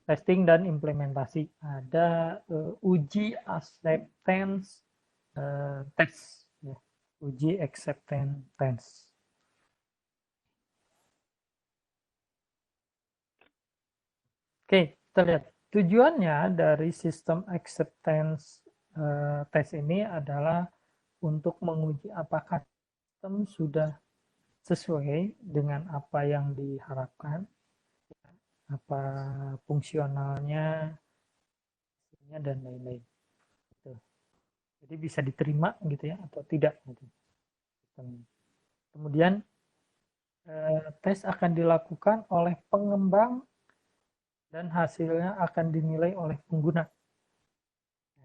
testing dan implementasi. Ada uji acceptance test, ya. Uji acceptance test. Oke, kita lihat. Tujuannya dari sistem acceptance test ini adalah untuk menguji apakah sistem sudah sesuai dengan apa yang diharapkan, apa fungsionalnya, dan lain-lain. Gitu. Jadi bisa diterima gitu ya atau tidak gitu. Kemudian tes akan dilakukan oleh pengembang dan hasilnya akan dinilai oleh pengguna.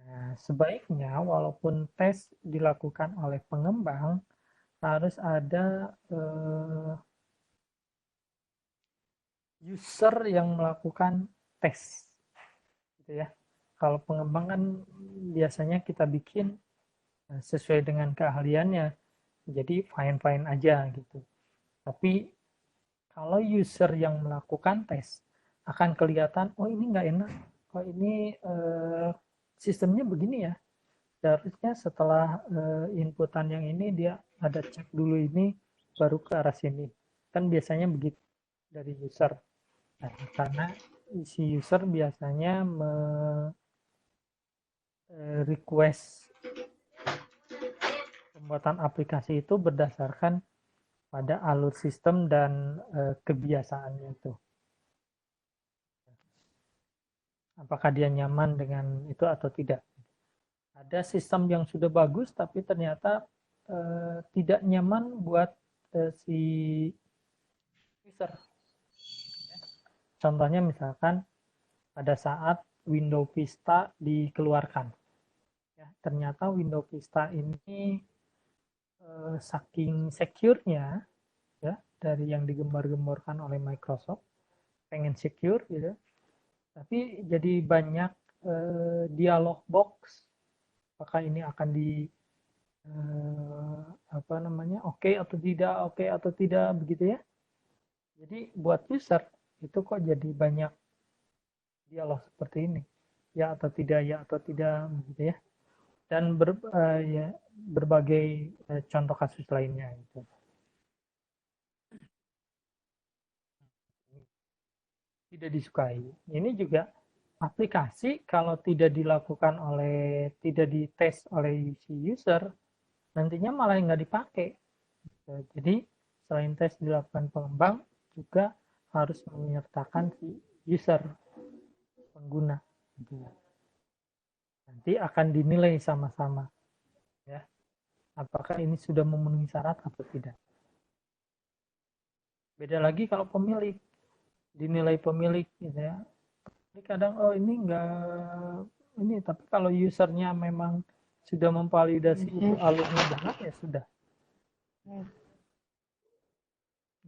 Nah, sebaiknya walaupun tes dilakukan oleh pengembang harus ada user yang melakukan tes, gitu ya. Kalau pengembang kan biasanya kita bikin sesuai dengan keahliannya, jadi fine-fine aja gitu. Tapi kalau user yang melakukan tes akan kelihatan, oh ini nggak enak, oh ini sistemnya begini ya. Seharusnya setelah inputan yang ini dia ada cek dulu ini baru ke arah sini. Kan biasanya begitu dari user. Nah, karena si user biasanya request pembuatan aplikasi itu berdasarkan pada alur sistem dan kebiasaannya itu. Apakah dia nyaman dengan itu atau tidak. Ada sistem yang sudah bagus tapi ternyata tidak nyaman buat si user. Contohnya misalkan pada saat Windows Vista dikeluarkan. Ya, ternyata Windows Vista ini saking secure-nya ya dari yang digembar-gemborkan oleh Microsoft, pengen secure gitu, tapi jadi banyak dialog box, apakah ini akan di apa namanya oke atau tidak begitu ya. Jadi buat user itu kok jadi banyak dialog seperti ini, ya atau tidak begitu ya. Dan ya, berbagai contoh kasus lainnya itu tidak disukai. Ini juga aplikasi kalau tidak dites oleh si user, nantinya malah nggak dipakai. Jadi selain tes dilakukan pengembang, juga harus menyertakan si user pengguna. Nanti akan dinilai sama-sama, ya, apakah ini sudah memenuhi syarat atau tidak. Beda lagi kalau pemilik, dinilai pemilik, gitu ya. Ini kadang oh ini enggak ini, tapi kalau usernya memang sudah memvalidasi itu alurnya benar ya sudah.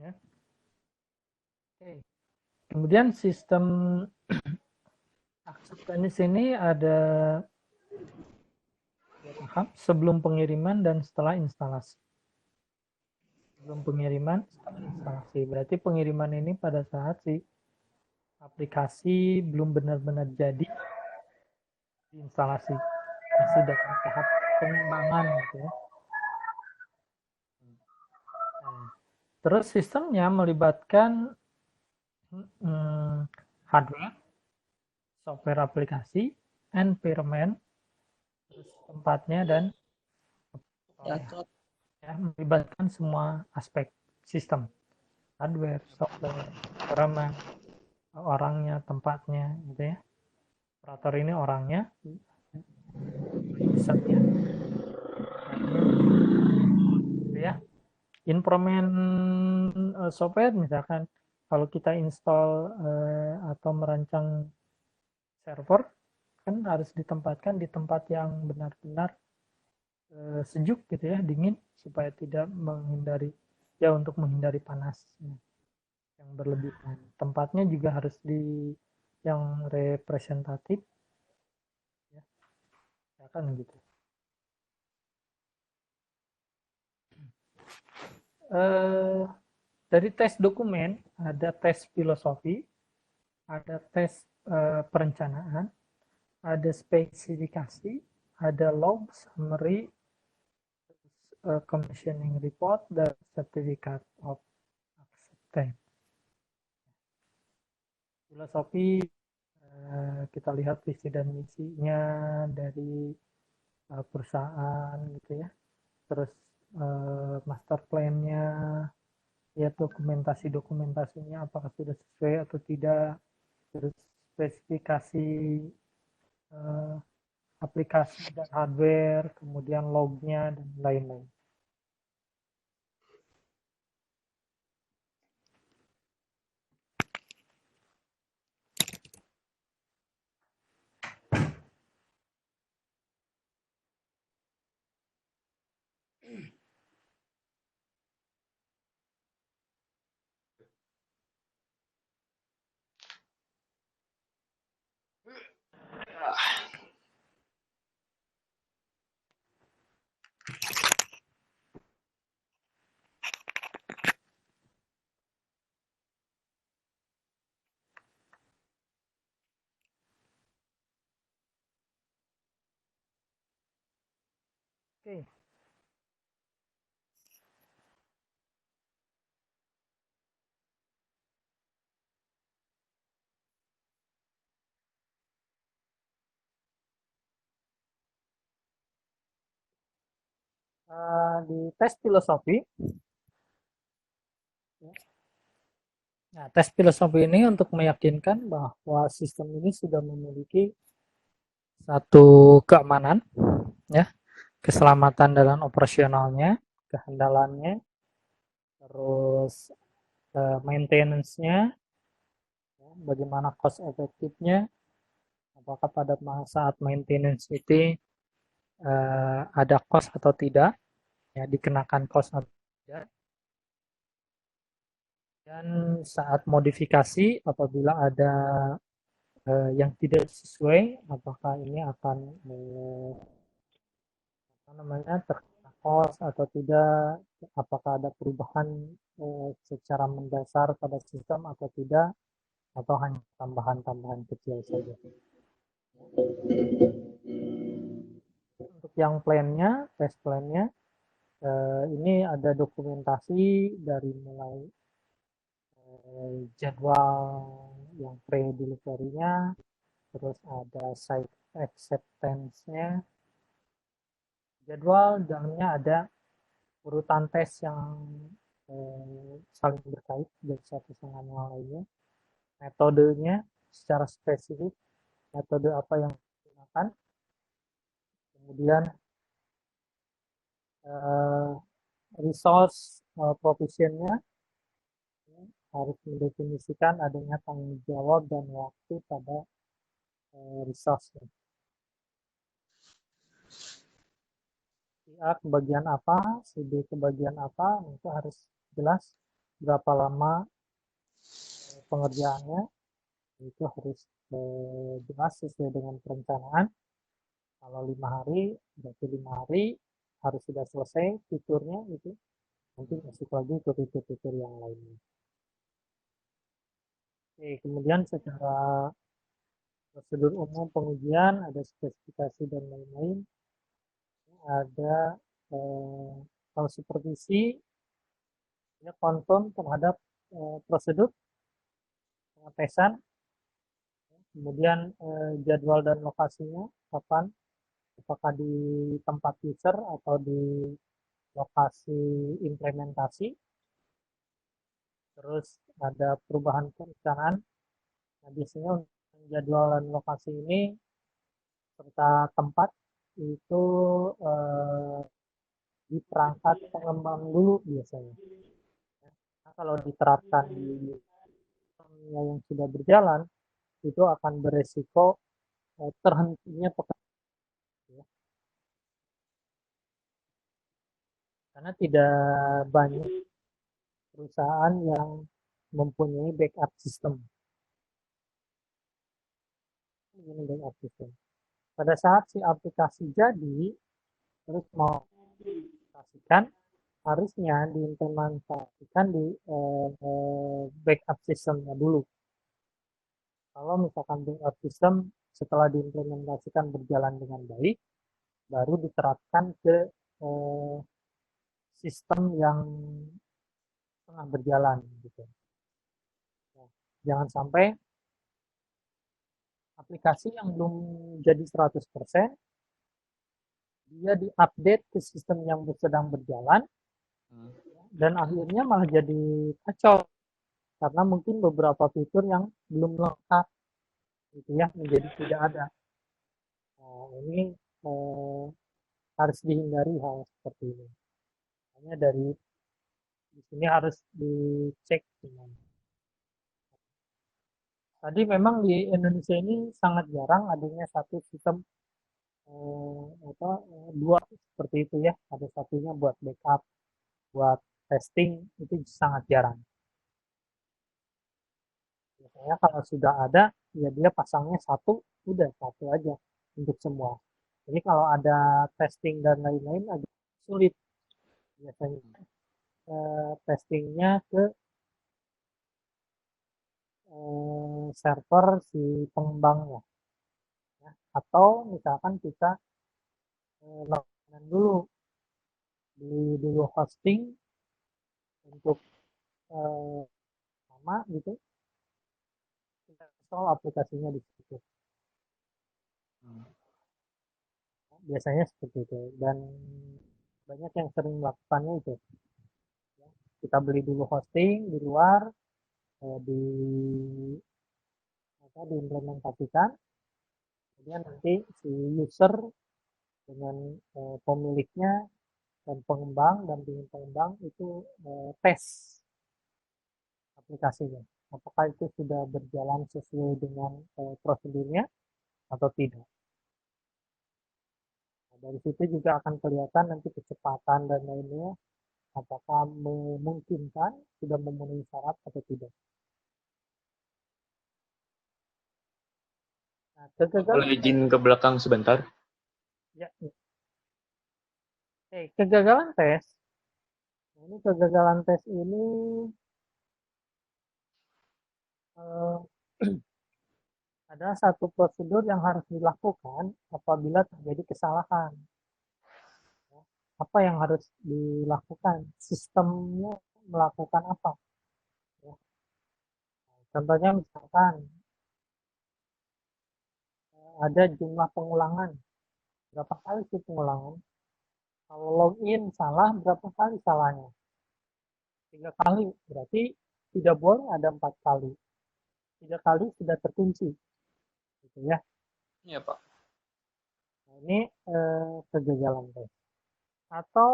Ya. Oke. Kemudian sistem acceptance ini ada tahap sebelum pengiriman dan setelah instalasi. Sebelum pengiriman, setelah instalasi. Berarti pengiriman ini pada saat si aplikasi belum benar-benar jadi diinstalasi. Masih dalam tahap pengembangan gitu ya. Nah, terus sistemnya melibatkan hardware, software aplikasi, environment, terus tempatnya dan ya, melibatkan semua aspek sistem, hardware, software, environment, orangnya, tempatnya, gitu ya. Operator ini orangnya, usernya, gitu ya. Environment software misalkan kalau kita install atau merancang server kan harus ditempatkan di tempat yang benar-benar sejuk gitu ya, dingin supaya tidak menghindari ya untuk menghindari panas yang berlebihan. Tempatnya juga harus di yang representatif ya kan gitu. Eh, dari tes dokumen ada tes filosofi, ada tes perencanaan, ada spesifikasi, ada log, summary, commissioning report, dan certificate of acceptance. Filosofi, kita lihat visi dan misinya dari perusahaan gitu ya. Terus master plan-nya, lihat dokumentasinya apakah sudah sesuai atau tidak. Terus spesifikasi aplikasi dan hardware, kemudian lognya dan lain-lain. Oke. Di tes filosofi, nah, tes filosofi ini untuk meyakinkan bahwa sistem ini sudah memiliki satu keamanan, ya, keselamatan dalam operasionalnya, kehandalannya, terus maintenance-nya, ya, bagaimana cost efektifnya, apakah pada saat maintenance itu ada cost atau tidak, ya, dikenakan cost atau tidak, dan saat modifikasi apabila ada yang tidak sesuai, apakah ini akan apa namanya terkena cost atau tidak, apakah ada perubahan secara mendasar pada sistem atau tidak, atau hanya tambahan-tambahan kecil saja. Untuk yang plannya, test plannya, ini ada dokumentasi dari mulai jadwal yang pre-delivery-nya, terus ada site acceptance-nya, jadwal, dalamnya ada urutan tes yang saling berkait dari satu dengan yang lainnya, metodenya secara spesifik, metode apa yang digunakan, kemudian resource provision-nya, harus mendefinisikan adanya tanggung jawab dan waktu pada resource-nya. Si A ke bagian apa, si B ke bagian apa, itu harus jelas berapa lama pengerjaannya, itu harus jelas sesuai dengan perencanaan. Kalau 5 hari, berarti 5 hari harus sudah selesai fiturnya itu. Nanti masuk lagi ke fitur-fitur yang lainnya. Oke, kemudian secara prosedur umum pengujian, ada spesifikasi dan lain-lain. Ada kalau supervisi, ya, konfirm terhadap prosedur pengetesan, kemudian jadwal dan lokasinya, kapan, apakah di tempat user atau di lokasi implementasi. Terus ada perubahan perencanaan. Nah, biasanya untuk jadwal dan lokasi ini serta tempat itu di perangkat pengembang dulu biasanya. Nah, kalau diterapkan di yang sudah berjalan, itu akan beresiko terhentinya pekerjaan, ya. Karena tidak banyak perusahaan yang mempunyai backup system. Ini backup system. Pada saat si aplikasi jadi, terus mau diaplikasikan, harusnya diimplementasikan di backup systemnya dulu. Kalau misalkan build-out system setelah diimplementasikan berjalan dengan baik, baru diterapkan ke eh, sistem yang tengah berjalan gitu. Nah, jangan sampai aplikasi yang belum jadi 100% dia diupdate ke sistem yang sedang berjalan dan akhirnya malah jadi kacau karena mungkin beberapa fitur yang belum lengkap gitu ya menjadi tidak ada. Nah, ini eh, harus dihindari hal seperti ini. Hanya dari di sini harus dicek dengan. Tadi memang di Indonesia ini sangat jarang adanya satu sistem dua seperti itu ya. Ada satunya buat backup, buat testing itu sangat jarang. Biasanya kalau sudah ada, ya dia pasangnya satu, udah satu aja untuk semua. Jadi kalau ada testing dan lain-lain agak sulit biasanya testingnya ke server si pengembangnya. Ya. Atau misalkan kita langganan dulu, beli dulu hosting untuk eh, lama gitu, kita install aplikasinya di situ. Biasanya seperti itu dan banyak yang sering melakukannya itu. Kita beli dulu hosting di luar, di diimplementasikan, kemudian nanti si user dengan pemiliknya dan pengembang dan tim pengembang itu tes aplikasinya. Apakah itu sudah berjalan sesuai dengan prosedurnya atau tidak. Nah, dari situ juga akan kelihatan nanti kecepatan dan lainnya apakah memungkinkan sudah memenuhi syarat atau tidak. Nah, Boleh izin ke belakang sebentar? ya, kegagalan tes. Nah, ini kegagalan tes ini eh, ada satu prosedur yang harus dilakukan apabila terjadi kesalahan. Apa yang harus dilakukan? Sistemnya melakukan apa? Ya. Contohnya misalkan ada jumlah pengulangan. Berapa kali sih pengulangan? Kalau login salah, berapa kali salahnya? 3 kali. Berarti tidak boleh ada 4 kali. 3 kali sudah terkunci. Gitu ya. Iya, Pak. Nah, ini kegagalan tes. Atau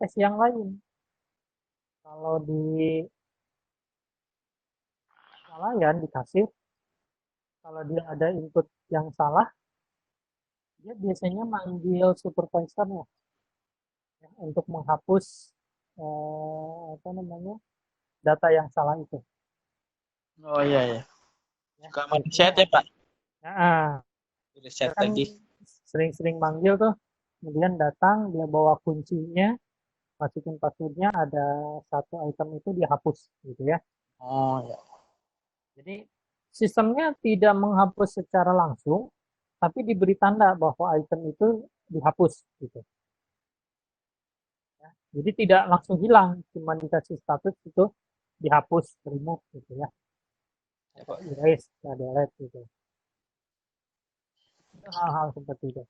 tes yang lain. Kalau di ya di kasir, kalau dia ada input yang salah, dia biasanya manggil supervisornya ya, untuk menghapus apa namanya data yang salah itu. Oh iya ya. Ya, Suka biasanya, mindset ya, Pak. nah, dia Reset kan lagi. sering-sering manggil tuh, kemudian datang dia bawa kuncinya, masukin passwordnya, ada satu item itu dihapus gitu ya. Oh ya. Jadi sistemnya tidak menghapus secara langsung, tapi diberi tanda bahwa item itu dihapus gitu. Ya. Jadi tidak langsung hilang, cuma dikasih status itu dihapus, remove gitu ya, Ya, atau Pak. erase, ya, delete gitu. Itu hal-hal seperti itu.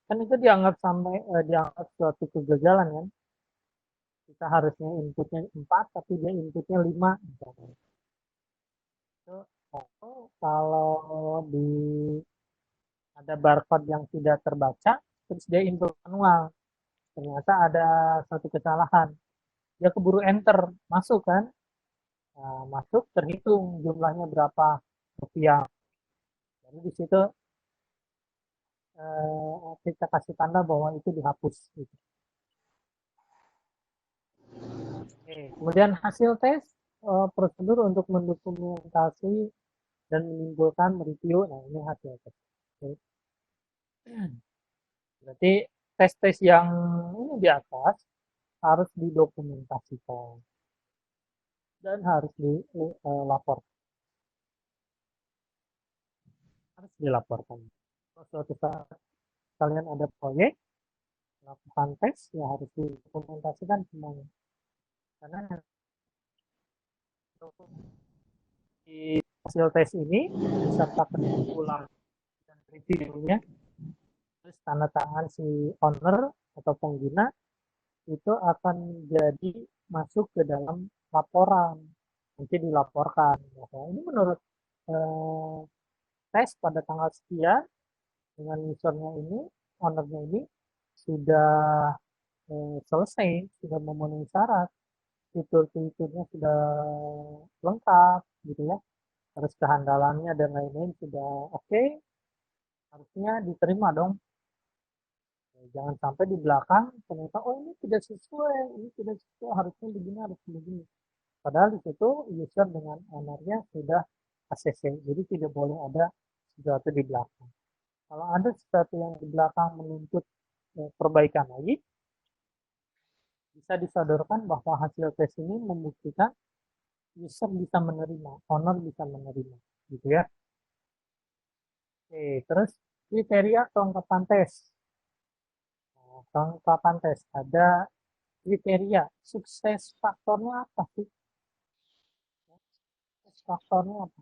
Kan itu dianggap dianggap suatu kegagalan kan. Kita harusnya inputnya 4, tapi dia inputnya 5. Misalkan. Itu kalau di ada barcode yang tidak terbaca, terus dia input manual. Ternyata ada satu kesalahan. Dia keburu enter, masuk kan. Nah, masuk terhitung jumlahnya berapa rupiah. Jadi di situ kita kasih tanda bahwa itu dihapus. Gitu. Oke. Kemudian hasil tes prosedur untuk mendokumentasi dan menimbulkan mereview. Nah ini hasil tes. Oke. Berarti tes-tes yang ini di atas harus didokumentasikan dan harus dilaporkan. harus dilaporkan. Kalau suatu saat kalian ada proyek, melakukan tes, ya harus didokumentasikan semuanya. Karena di hasil tes ini beserta kesimpulan dan reviewnya, terus tanda tangan si owner atau pengguna itu akan jadi masuk ke dalam laporan. Nanti dilaporkan bahwa ini menurut eh, tes pada tanggal sekian dengan usernya ini, ownernya ini sudah selesai, sudah memenuhi syarat, fitur-fiturnya sudah lengkap gitu ya, harus kehandalannya dan lain-lain sudah oke, harusnya diterima dong. Jangan sampai di belakang ternyata oh ini tidak sesuai, ini tidak sesuai, harusnya begini, harus begini. Padahal di situ user dengan ownernya sudah ACC, jadi tidak boleh ada sesuatu di belakang. Kalau ada sesuatu yang di belakang menuntut perbaikan lagi, bisa disodorkan bahwa hasil tes ini membuktikan user bisa menerima, owner bisa menerima, gitu ya. Oke, terus kriteria kelengkapan tes. Nah, kelengkapan tes ada kriteria sukses faktornya apa sih? Sukses faktornya apa?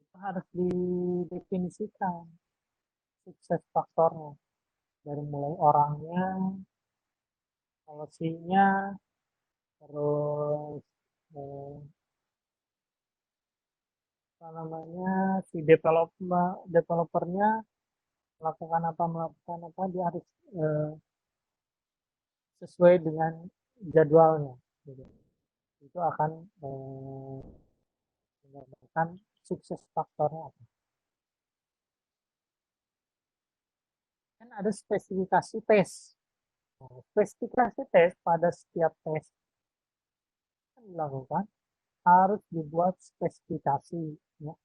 Itu harus didefinisikan sukses faktornya dari mulai orangnya, policy-nya, terus eh, apa namanya si developernya melakukan apa dia harus eh, sesuai dengan jadwalnya gitu. Itu akan menyebabkan sukses faktornya apa. Kan ada spesifikasi tes. Nah, spesifikasi tes pada setiap tes yang dilakukan harus dibuat spesifikasi ya.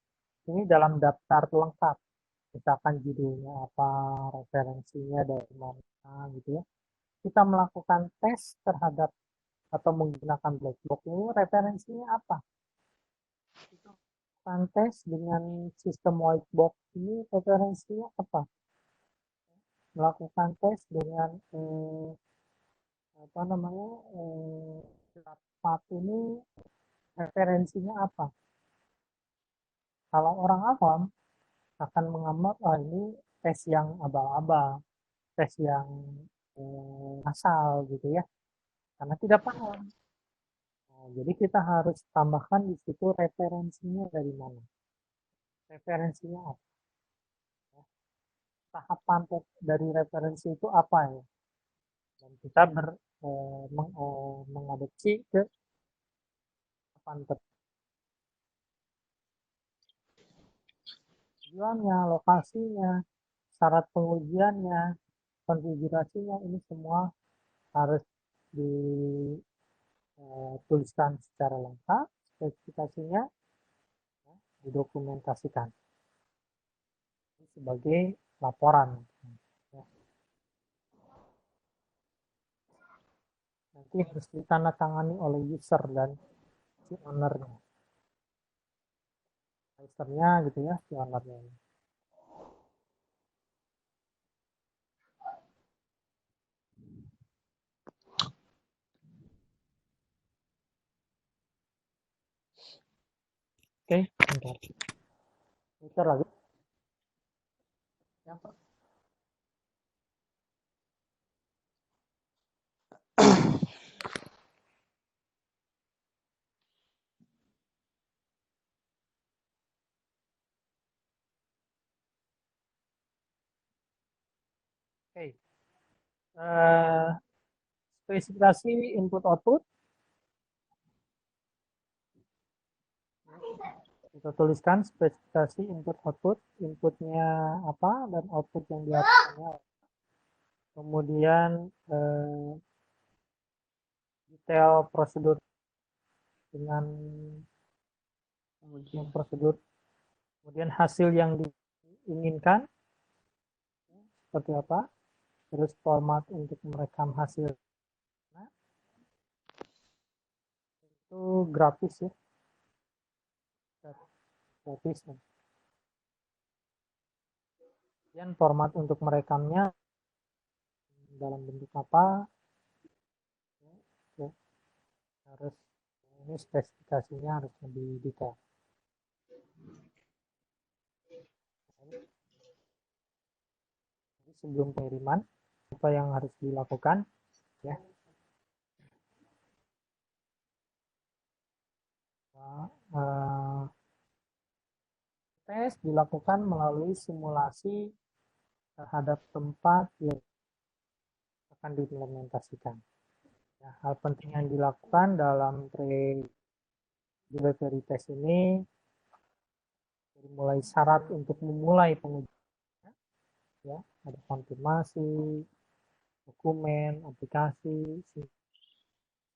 Ini dalam daftar lengkap, misalkan judulnya apa, referensinya dari mana gitu ya. Kita melakukan tes terhadap atau menggunakan black box ini referensinya apa? Kita melakukan tes dengan sistem white box ini referensinya apa? Melakukan tes dengan apa namanya ini referensinya apa? Kalau orang awam akan mengambil oh ini tes yang abal-abal, tes yang asal gitu ya, karena tidak paham. Nah, jadi kita harus tambahkan di situ referensinya dari mana. Referensinya apa? Tahapan dari referensi itu apa ya? Dan kita mengadopsi ke tahapan tujuannya, lokasinya, syarat pengujiannya, konfigurasinya, ini semua harus dituliskan secara lengkap, spesifikasinya didokumentasikan sebagai laporan. Nanti harus ditandatangani oleh user dan si ownernya. Usernya gitu ya, si ownernya. Oke, bentar. Bentar lagi. Ya, Pak. Oke. Spesifikasi input output. Kita tuliskan spesifikasi input output, inputnya apa dan output yang dihasilkannya. Kemudian detail prosedur dengan prosedur, kemudian hasil yang diinginkan seperti apa, terus format untuk merekam hasil. Nah, itu grafis ya, grafis. Kemudian format untuk merekamnya dalam bentuk apa, ya, harus ini spesifikasinya harus lebih detail. Jadi sebelum pengiriman apa yang harus dilakukan ya. Nah, tes dilakukan melalui simulasi terhadap tempat yang akan diimplementasikan. Ya, hal penting yang dilakukan dalam pre-delivery test ini dari mulai syarat untuk memulai pengujian, ya, ada konfirmasi, dokumen, aplikasi,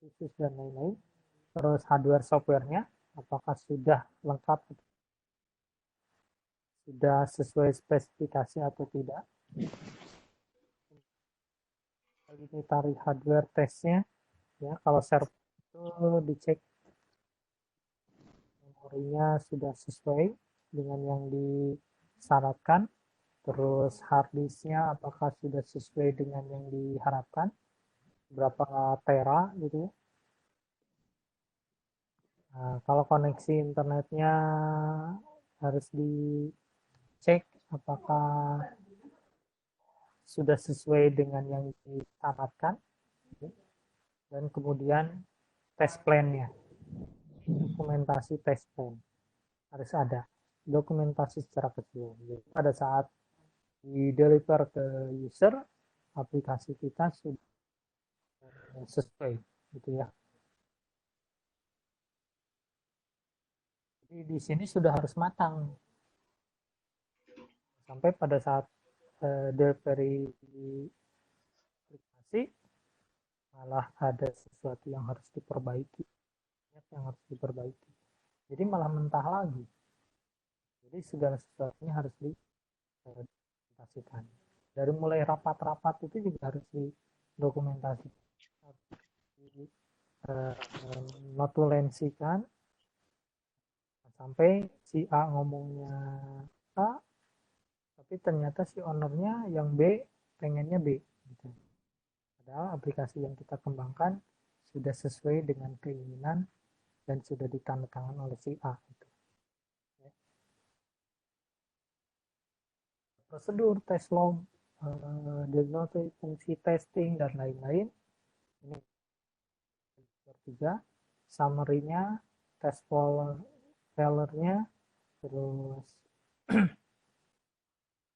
situs dan lain-lain. Terus hardware softwarenya, apakah sudah lengkap, sudah sesuai spesifikasi atau tidak. Ini tarik hardware testnya, ya kalau server itu dicek memorinya sudah sesuai dengan yang disyaratkan, terus hard disknya apakah sudah sesuai dengan yang diharapkan, berapa tera gitu ya. Nah, kalau koneksi internetnya harus dicek apakah sudah sesuai dengan yang disyaratkan, dan kemudian test plan-nya, dokumentasi test plan harus ada, dokumentasi secara keseluruhan. Jadi pada saat di deliver ke user, aplikasi kita sudah sesuai gitu ya. Jadi di sini sudah harus matang sampai pada saat delivery aplikasi malah ada sesuatu yang harus diperbaiki, jadi malah mentah lagi. Jadi segala sesuatunya harus didokumentasikan. Dari mulai rapat-rapat itu juga harus didokumentasikan, harus notulensikan sampai si A ngomongnya A, tapi ternyata si ownernya yang B pengennya B. Gitu. Padahal aplikasi yang kita kembangkan sudah sesuai dengan keinginan dan sudah ditandatangan oleh si A. Gitu. Ya. Prosedur, test log, diagnosis, fungsi testing, dan lain-lain. Ini ketiga, summary-nya, test failure-nya, terus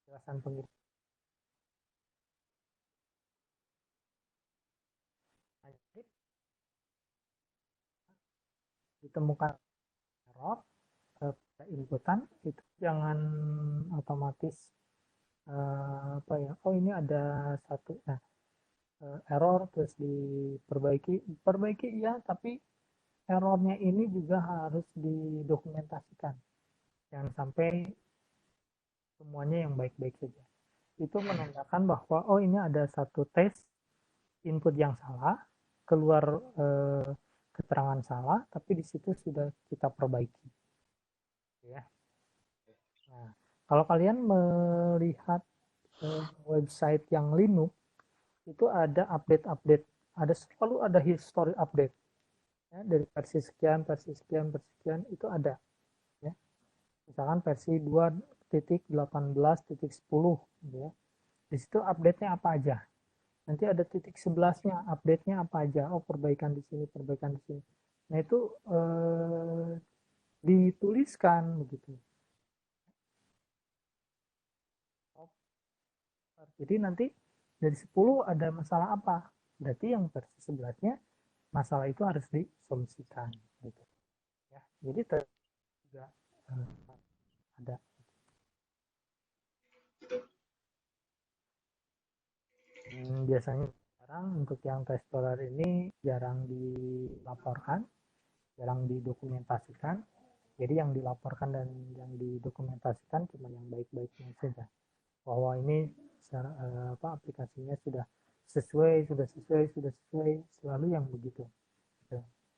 jelasan pengiriman. Ditemukan error pada inputan, itu jangan otomatis apa ya, oh ini ada satu error terus diperbaiki ya, tapi errornya ini juga harus didokumentasikan, jangan sampai semuanya yang baik-baik saja. Itu menandakan bahwa oh ini ada satu tes input yang salah, keluar keterangan salah, tapi di situ sudah kita perbaiki. Ya. Nah, kalau kalian melihat website yang Linux, itu ada update-update, selalu ada history update. Ya, dari versi sekian, versi sekian, versi sekian, itu ada. Ya. Misalkan versi 2.18.10, ya. Di situ update-nya apa aja. Nanti ada titik 11-nya, update-nya apa aja. Oh, perbaikan di sini, perbaikan di sini. Nah, itu dituliskan begitu. Jadi nanti dari 10 ada masalah apa? Berarti yang versi 11-nya masalah itu harus disolusikan gitu. Ya, jadi juga ada. Biasanya sekarang untuk yang test failure ini jarang dilaporkan, jarang didokumentasikan. Jadi yang dilaporkan dan yang didokumentasikan cuma yang baik-baiknya saja. Bahwa ini aplikasinya sudah sesuai, selalu yang begitu.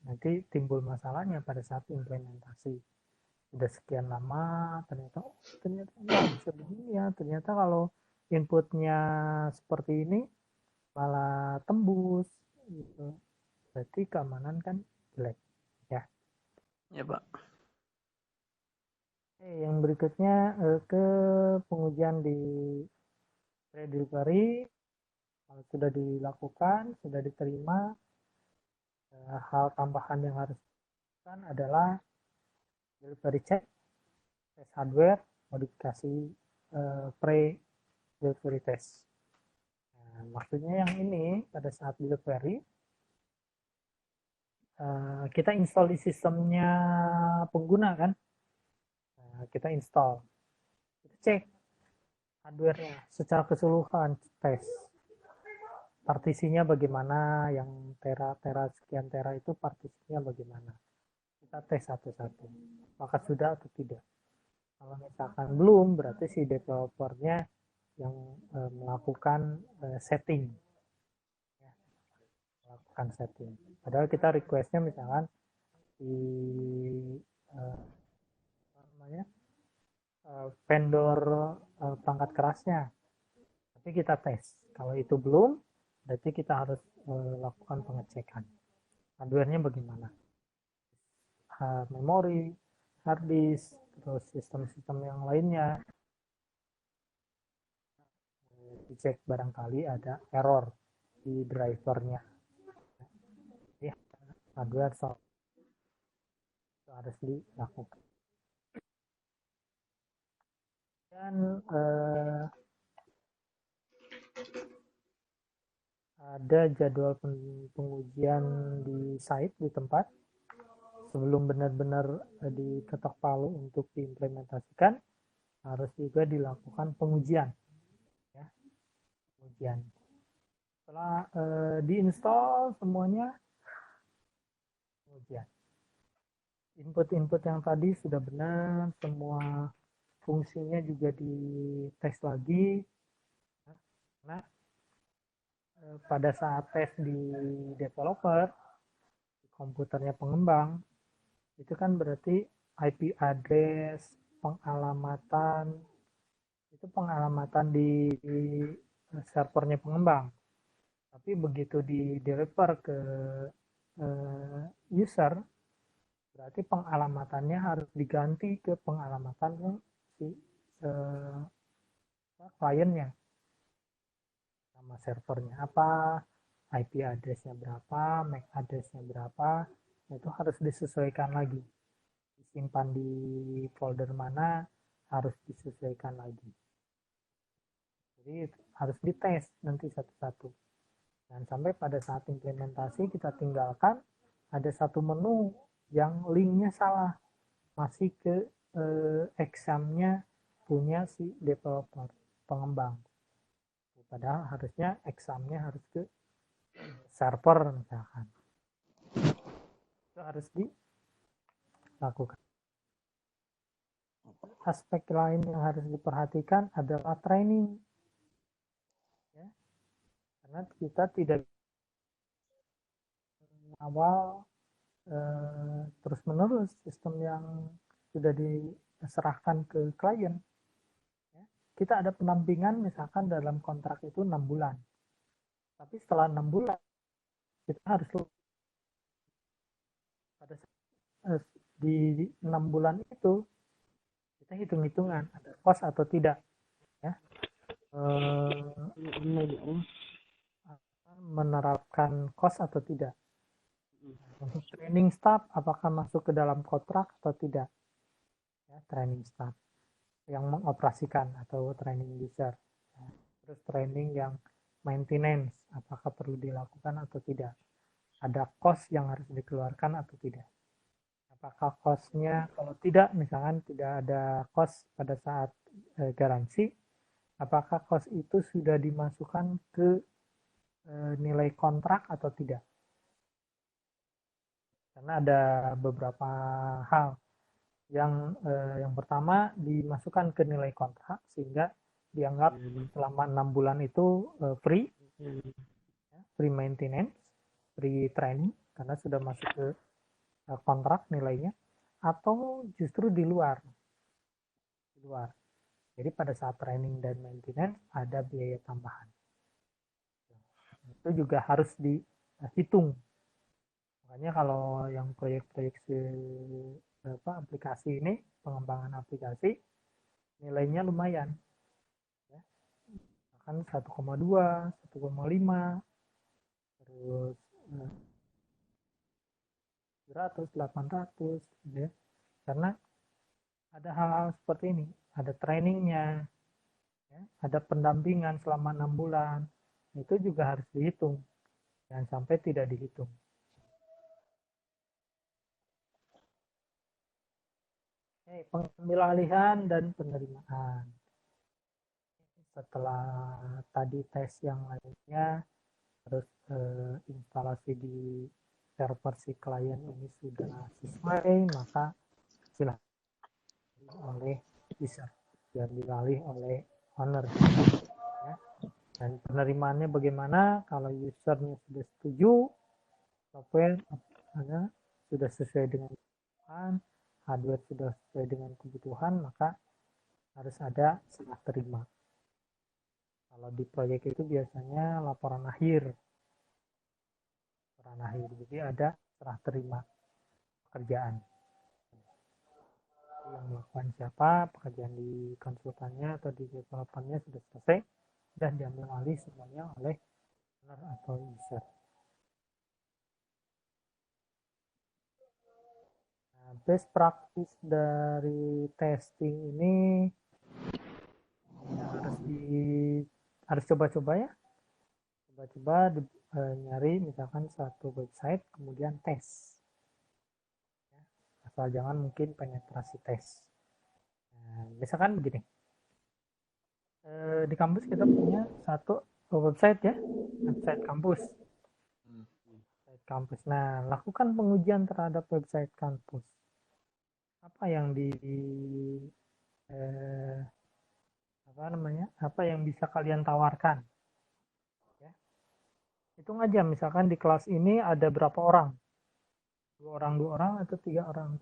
Nanti timbul masalahnya pada saat implementasi. Udah sekian lama ternyata nggak bisa begini ya, ternyata kalau inputnya seperti ini malah tembus gitu, berarti keamanan kan jelek ya. Ya, Pak. Oke, yang berikutnya ke pengujian di pre-delivery. Kalau sudah dilakukan, sudah diterima, hal tambahan yang harus dilakukan adalah delivery check, tes hardware, modifikasi pre-delivery test. Nah, maksudnya yang ini pada saat delivery, kita install di sistemnya pengguna kan, kita install, kita cek hardware-nya secara keseluruhan, tes partisinya bagaimana, yang tera sekian tera itu partisinya bagaimana, kita tes satu-satu apakah sudah atau tidak. Kalau misalkan belum, berarti si developernya yang melakukan setting, ya, melakukan setting. Padahal kita requestnya misalkan di apa namanya, vendor perangkat kerasnya, tapi kita tes. Kalau itu belum, berarti kita harus lakukan pengecekan hardware-nya bagaimana, memori, hard disk, terus sistem-sistem yang lainnya, dicek barangkali ada error di drivernya. Jadi hardware software itu harus dilakukan. Dan ada jadwal pengujian di site, di tempat, sebelum benar-benar diketok palu untuk diimplementasikan, harus juga dilakukan pengujian, ya, pengujian. Setelah diinstal semuanya, pengujian. Input-input yang tadi sudah benar, semua fungsinya juga dites lagi. Nah, pada saat tes di developer, di komputernya pengembang, itu kan berarti IP address, pengalamatan, itu pengalamatan di servernya pengembang. Tapi begitu di deliver ke user, berarti pengalamatannya harus diganti ke pengalamatan si kliennya. Nama servernya apa, IP address-nya berapa, MAC address-nya berapa, itu harus disesuaikan lagi. Disimpan di folder mana, harus disesuaikan lagi. Jadi harus dites nanti satu-satu. Dan sampai pada saat implementasi kita tinggalkan, ada satu menu yang linknya salah, masih ke exam-nya punya si developer, pengembang. Padahal harusnya exam-nya harus ke server misalkan. Itu harus dilakukan. Aspek lain yang harus diperhatikan adalah training, ya, karena kita tidak awal terus menerus sistem yang sudah diserahkan ke klien, ya. Kita ada pendampingan misalkan dalam kontrak itu 6 bulan, tapi setelah 6 bulan kita harus pada di 6 bulan itu kita hitung-hitungan ada cost atau tidak, ya, menerapkan cost atau tidak. Untuk training staff, apakah masuk ke dalam kontrak atau tidak, ya, training staff yang mengoperasikan atau training user, ya. Terus training yang maintenance, apakah perlu dilakukan atau tidak, ada cost yang harus dikeluarkan atau tidak, apakah costnya, kalau tidak, misalkan tidak ada cost pada saat garansi, apakah cost itu sudah dimasukkan ke nilai kontrak atau tidak. Karena ada beberapa hal yang pertama dimasukkan ke nilai kontrak sehingga dianggap selama 6 bulan itu free, ya, free maintenance, free training karena sudah masuk ke kontrak nilainya. atau justru di luar. Jadi pada saat training dan maintenance ada biaya tambahan. Itu juga harus dihitung. Makanya kalau yang proyek-proyek aplikasi ini, pengembangan aplikasi, nilainya lumayan. Ya. Bahkan 1,2, 1,5, terus 700, 800, ya. Karena ada hal-hal seperti ini. Ada trainingnya, ya. Ada pendampingan selama 6 bulan. Itu juga harus dihitung. Jangan sampai tidak dihitung. Pengambilalihan dan penerimaan. Setelah tadi tes yang lainnya, terus instalasi di server si klien ini sudah sesuai, maka silahkan oleh user, diambil alih oleh owner. Ya. Dan penerimaannya bagaimana? Kalau usernya sudah setuju, software sudah sesuai dengan kebutuhan, hardware sudah sesuai dengan kebutuhan, maka harus ada serah terima. Kalau di proyek itu biasanya laporan akhir. Jadi ada serah terima pekerjaan. Yang melakukan siapa, pekerjaan di konsultannya atau di developernya sudah selesai, dan diambil alih semuanya oleh owner atau user. Nah, best practice dari testing ini ya harus coba-coba ya. Coba-coba nyari misalkan satu website, kemudian tes. Ya, asal jangan mungkin penetrasi tes. Nah, misalkan begini. Di kampus kita punya satu website ya, website kampus. Nah, lakukan pengujian terhadap website kampus. Apa yang apa yang bisa kalian tawarkan? Ya. Hitung aja, misalkan di kelas ini ada berapa orang? 2 orang, atau 3 orang?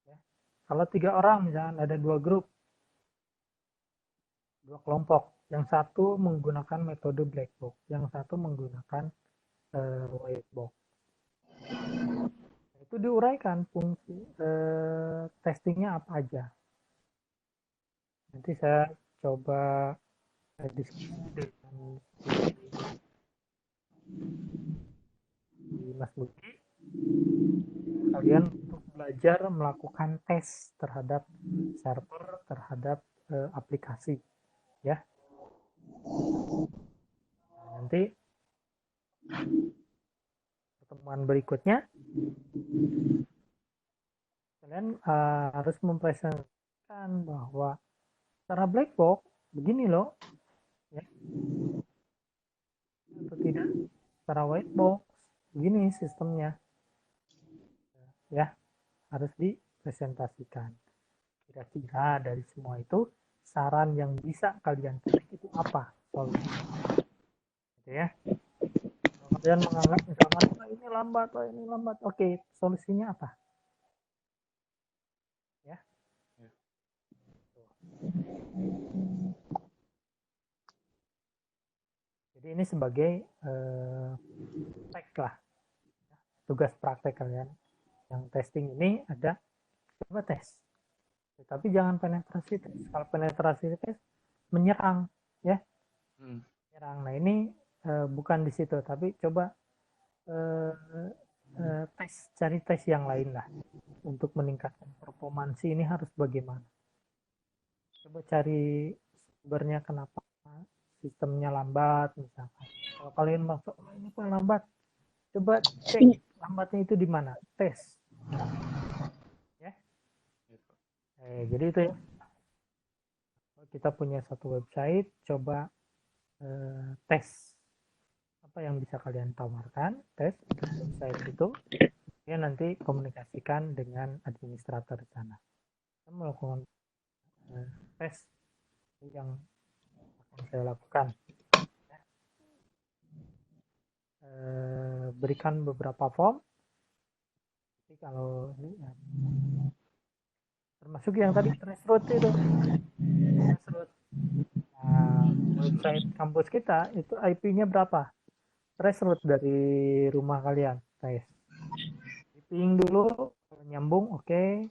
Ya. Kalau 3 orang, misalkan ada 2 grup, 2 kelompok. Yang satu menggunakan metode black box, yang satu menggunakan white box. Itu diuraikan fungsi testingnya apa aja. Nanti saya coba diskusi dengan Mas Budi. Kalian untuk belajar melakukan tes terhadap server, terhadap aplikasi, ya. Nah, nanti pertemuan berikutnya kalian harus mempresentasikan bahwa secara black box begini loh, ya, atau tidak. Secara white box begini sistemnya, ya, harus dipresentasikan. Kira-kira dari semua itu saran yang bisa kalian pilih itu apa solusinya, gitu ya. Kalau kalian menganggap misalkan ini lambat, oke, solusinya apa, ya. Jadi ini sebagai praktek lah, tugas praktek kalian. Yang testing ini ada coba tes, tapi jangan penetrasi tes. Kalau penetrasi tes menyerang, ya, menyerang. Nah ini bukan di situ, tapi coba cari tes yang lain lah untuk meningkatkan performansi ini harus bagaimana. Coba cari sumbernya kenapa sistemnya lambat misalkan. Kalau kalian masuk ini kok lambat, coba cek lambatnya itu di mana, tes. Ya. Jadi itu ya. Kita punya satu website, coba tes apa yang bisa kalian tawarkan, tes website itu, ya nanti komunikasikan dengan administrator di sana. Kita melakukan tes yang akan saya lakukan. Berikan beberapa form, Jadi kalau ini ya, termasuk yang tadi Traceroute itu. Traceroute. Nah, website kampus kita itu IP-nya berapa? Traceroute dari rumah kalian, guys. Ping dulu, nyambung, oke.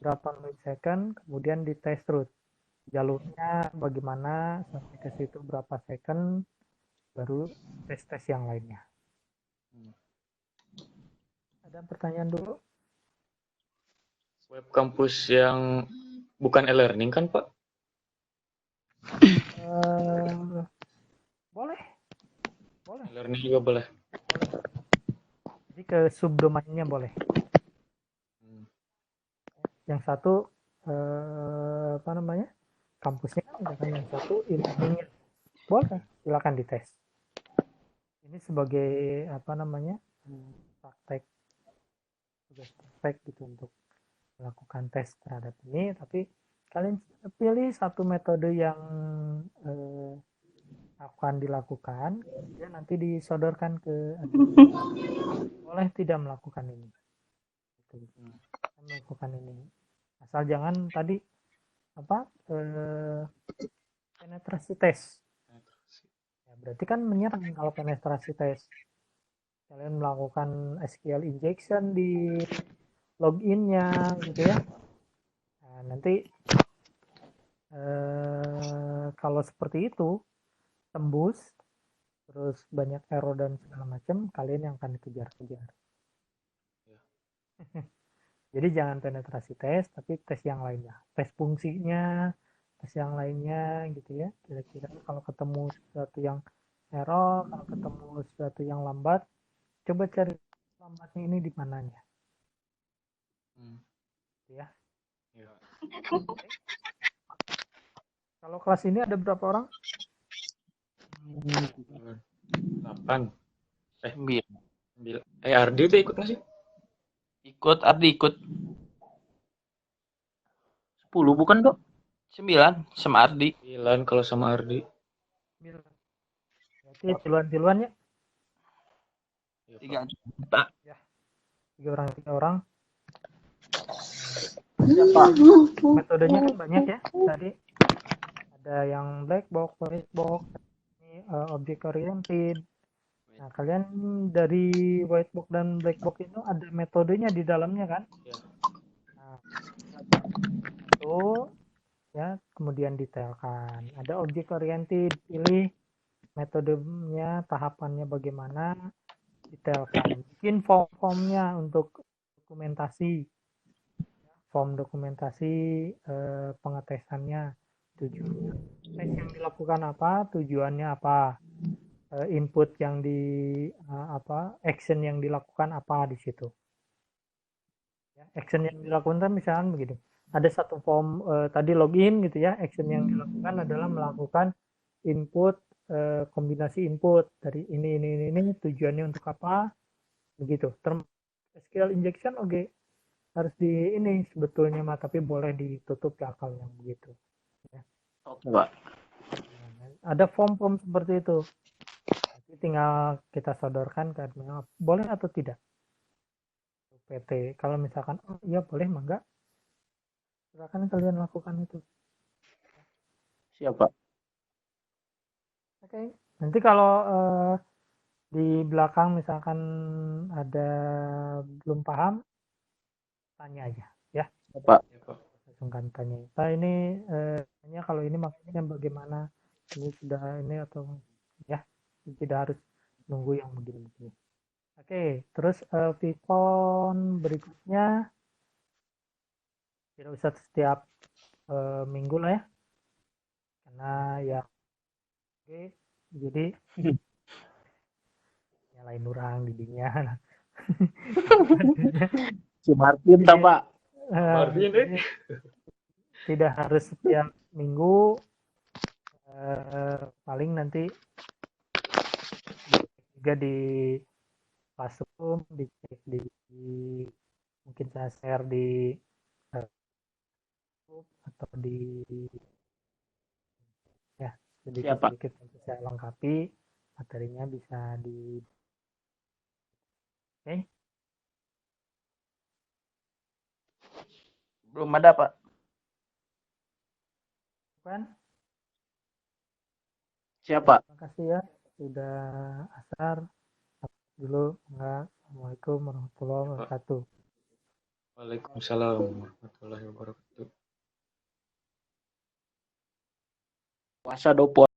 Berapa millisecond, kemudian di traceroute. Jalurnya bagaimana, sampai ke situ berapa second, baru tes-tes yang lainnya. Ada pertanyaan dulu? Web kampus yang bukan e-learning kan, Pak? Boleh, boleh. E-learning juga boleh. Jadi ke subdomainnya boleh. Yang satu apa namanya? Kampusnya, misalkan yang satu e-learningnya. Boleh, silakan dites. Ini sebagai apa namanya? Praktek, tugas praktek gitu untuk melakukan tes terhadap ini, tapi kalian pilih satu metode yang akan dilakukan, kemudian nanti disodorkan ke boleh tidak melakukan ini, melakukan ini, asal jangan tadi apa penetrasi tes. Ya, berarti kan menyerang kalau penetrasi tes. Kalian melakukan SQL injection di loginnya gitu ya. Nah, nanti kalau seperti itu tembus terus banyak error dan segala macam, kalian yang akan dikejar-kejar. Jadi jangan penetrasi tes, tapi tes yang lainnya, tes fungsinya, tes yang lainnya gitu ya. Kira-kira kalau ketemu sesuatu yang error, kalau ketemu sesuatu yang lambat, coba cari lambatnya ini di mananya. Ya. Okay. Kalau kelas ini ada berapa orang? 8. 9. Ardi itu ikut nggak sih? Ikut, Ardi ikut. 10 bukan, Dok? 9 sama Ardi. 9 kalau sama Ardi. 9. Berarti tiluan ya? 3, Pak. Ya. 3 orang. Ya, Pak. Metodenya kan banyak ya. Tadi ada yang black box, white box, ini object oriented. Nah, kalian dari white box dan black box itu ada metodenya di dalamnya kan? Ya. Nah, itu ya, kemudian detailkan. Ada object oriented, pilih metodenya, tahapannya bagaimana, detailkan. Bikin form-formnya untuk dokumentasi. Form dokumentasi pengetesannya, tujuannya. Tes yang dilakukan apa, tujuannya apa, input yang action yang dilakukan apa di situ. Ya, action yang dilakukan misalkan begini. Ada satu form tadi login gitu ya, action yang dilakukan adalah melakukan input kombinasi input dari ini tujuannya untuk apa begitu. SQL injection oke. Harus di ini sebetulnya mah, tapi boleh ditutup ya kalau yang begitu ya. Oke, Pak. Ada form seperti itu, nanti tinggal kita sodorkan ke admin boleh atau tidak PT. Kalau misalkan oh iya boleh mangga, silakan kalian lakukan itu. Siap, Pak. Oke. Nanti kalau di belakang misalkan ada belum paham, tanya aja ya. Pak. Langsung kan tanya. Nah ini kalau ini makanya bagaimana ini sudah ini atau ya, tidak harus nunggu yang begini-begini. Oke, terus Vicon berikutnya tidak usah setiap minggu lah ya, karena ya oke, jadi nyalain orang didinya. Si Martin, Pak. Tidak harus setiap minggu, paling nanti juga di Classroom, dicek di mungkin saya share di atau di ya sedikit-sedikit saya lengkapi materinya bisa di oke. Belum ada, Pak. Kan? Siapa? Terima kasih ya sudah asar dulu. Assalamualaikum warahmatullahi wabarakatuh. Waalaikumsalam warahmatullahi wabarakatuh. Puasa dopo.